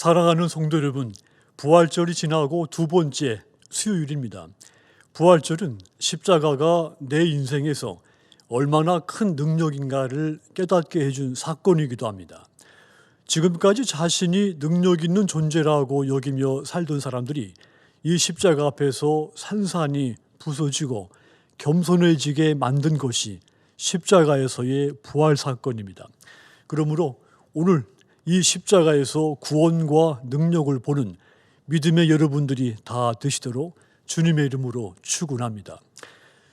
사랑하는 성도 여러분, 부활절이 지나고 두 번째 수요일입니다. 부활절은 십자가가 내 인생에서 얼마나 큰 능력인가를 깨닫게 해준 사건이기도 합니다. 지금까지 자신이 능력 있는 존재라고 여기며 살던 사람들이 이 십자가 앞에서 산산이 부서지고 겸손해지게 만든 것이 십자가에서의 부활 사건입니다. 그러므로 오늘 이 십자가에서 구원과 능력을 보는 믿음의 여러분들이 다 되시도록 주님의 이름으로 축원합니다.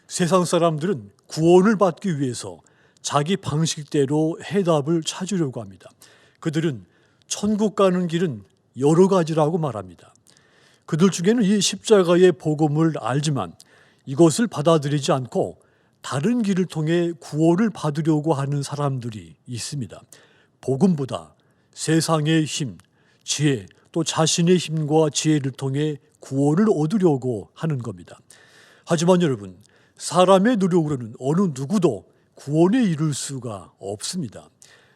세상 사람들은 구원을 받기 위해서 자기 방식대로 해답을 찾으려고 합니다. 그들은 천국 가는 길은 여러 가지라고 말합니다. 그들 중에는 이 십자가의 복음을 알지만 이것을 받아들이지 않고 다른 길을 통해 구원을 받으려고 하는 사람들이 있습니다. 복음보다 세상의 힘, 지혜, 또 자신의 힘과 지혜를 통해 구원을 얻으려고 하는 겁니다. 하지만 여러분, 사람의 노력으로는 어느 누구도 구원에 이를 수가 없습니다.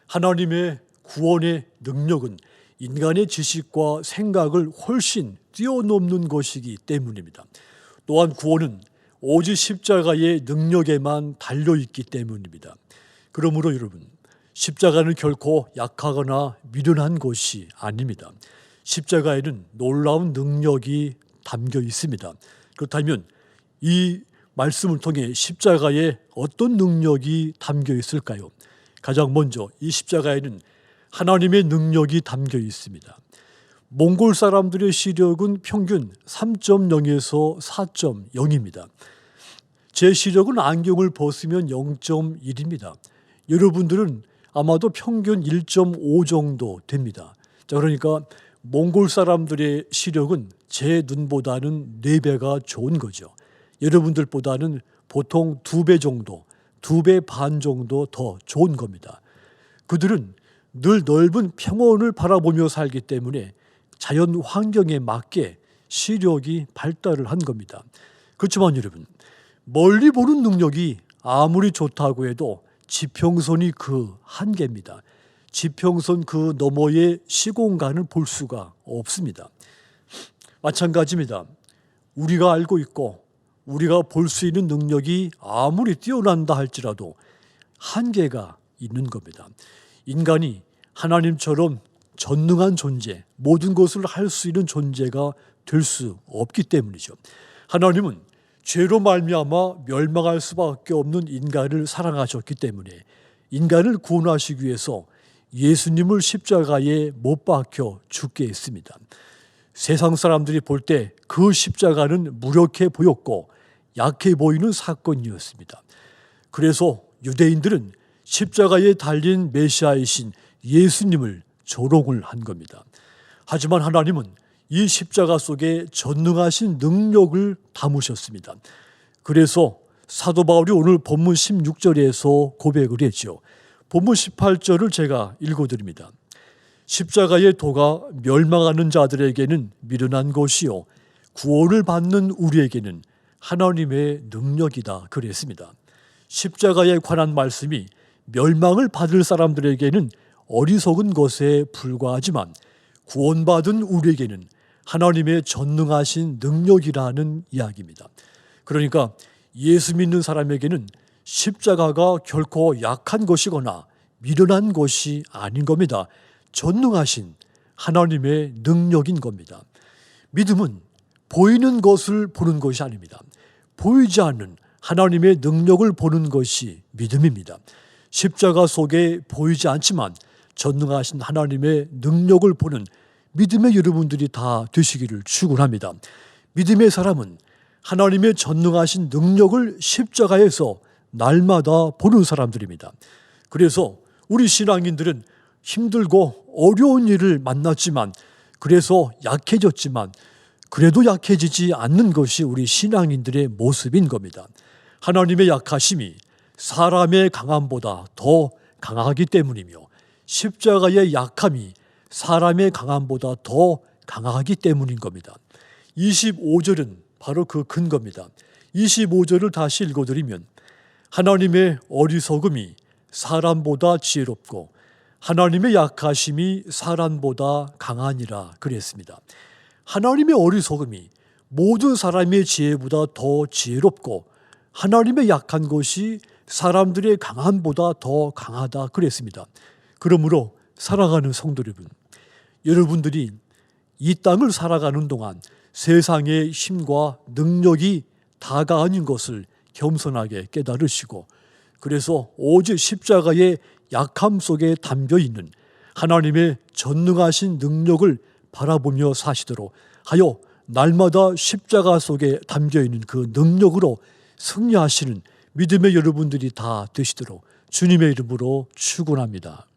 하나님의 구원의 능력은 인간의 지식과 생각을 훨씬 뛰어넘는 것이기 때문입니다. 또한 구원은 오직 십자가의 능력에만 달려있기 때문입니다. 그러므로 여러분, 십자가는 결코 약하거나 미련한 것이 아닙니다. 십자가에는 놀라운 능력이 담겨 있습니다. 그렇다면 이 말씀을 통해 십자가에 어떤 능력이 담겨 있을까요? 가장 먼저 이 십자가에는 하나님의 능력이 담겨 있습니다. 몽골 사람들의 시력은 평균 3.0에서 4.0입니다. 제 시력은 안경을 벗으면 0.1입니다. 여러분들은 아마도 평균 1.5 정도 됩니다. 자, 그러니까 몽골 사람들의 시력은 제 눈보다는 4배가 좋은 거죠. 여러분들보다는 보통 2배 정도, 2배 반 정도 더 좋은 겁니다. 그들은 늘 넓은 평원을 바라보며 살기 때문에 자연 환경에 맞게 시력이 발달을 한 겁니다. 그렇지만 여러분, 멀리 보는 능력이 아무리 좋다고 해도 지평선이 그 한계입니다. 지평선 그 너머의 시공간을 볼 수가 없습니다. 마찬가지입니다. 우리가 알고 있고 우리가 볼 수 있는 능력이 아무리 뛰어난다 할지라도 한계가 있는 겁니다. 인간이 하나님처럼 전능한 존재, 모든 것을 할 수 있는 존재가 될 수 없기 때문이죠. 하나님은 죄로 말미암아 멸망할 수밖에 없는 인간을 사랑하셨기 때문에 인간을 구원하시기 위해서 예수님을 십자가에 못 박혀 죽게 했습니다. 세상 사람들이 볼 때 그 십자가는 무력해 보였고 약해 보이는 사건이었습니다. 그래서 유대인들은 십자가에 달린 메시아이신 예수님을 조롱을 한 겁니다. 하지만 하나님은 이 십자가 속에 전능하신 능력을 담으셨습니다. 그래서 사도 바울이 오늘 본문 16절에서 고백을 했죠. 본문 18절을 제가 읽어드립니다. 십자가의 도가 멸망하는 자들에게는 미련한 것이요 구원을 받는 우리에게는 하나님의 능력이다 그랬습니다. 십자가에 관한 말씀이 멸망을 받을 사람들에게는 어리석은 것에 불과하지만 구원받은 우리에게는 하나님의 전능하신 능력이라는 이야기입니다. 그러니까 예수 믿는 사람에게는 십자가가 결코 약한 것이거나 미련한 것이 아닌 겁니다. 전능하신 하나님의 능력인 겁니다. 믿음은 보이는 것을 보는 것이 아닙니다. 보이지 않는 하나님의 능력을 보는 것이 믿음입니다. 십자가 속에 보이지 않지만 전능하신 하나님의 능력을 보는 믿음의 여러분들이 다 되시기를 축원합니다. 믿음의 사람은 하나님의 전능하신 능력을 십자가에서 날마다 보는 사람들입니다. 그래서 우리 신앙인들은 힘들고 어려운 일을 만났지만 그래서 약해졌지만 그래도 약해지지 않는 것이 우리 신앙인들의 모습인 겁니다. 하나님의 약하심이 사람의 강함보다 더 강하기 때문이며 십자가의 약함이 사람의 강함보다 더 강하기 때문인 겁니다. 25절은 바로 그 근거입니다. 25절을 다시 읽어드리면 하나님의 어리석음이 사람보다 지혜롭고 하나님의 약하심이 사람보다 강하니라 그랬습니다. 하나님의 어리석음이 모든 사람의 지혜보다 더 지혜롭고 하나님의 약한 것이 사람들의 강함보다 더 강하다 그랬습니다. 그러므로 사랑하는 성도 여러분, 여러분들이 이 땅을 살아가는 동안 세상의 힘과 능력이 다가 아닌 것을 겸손하게 깨달으시고, 그래서 오직 십자가의 약함 속에 담겨 있는 하나님의 전능하신 능력을 바라보며 사시도록 하여 날마다 십자가 속에 담겨 있는 그 능력으로 승리하시는 믿음의 여러분들이 다 되시도록 주님의 이름으로 축원합니다.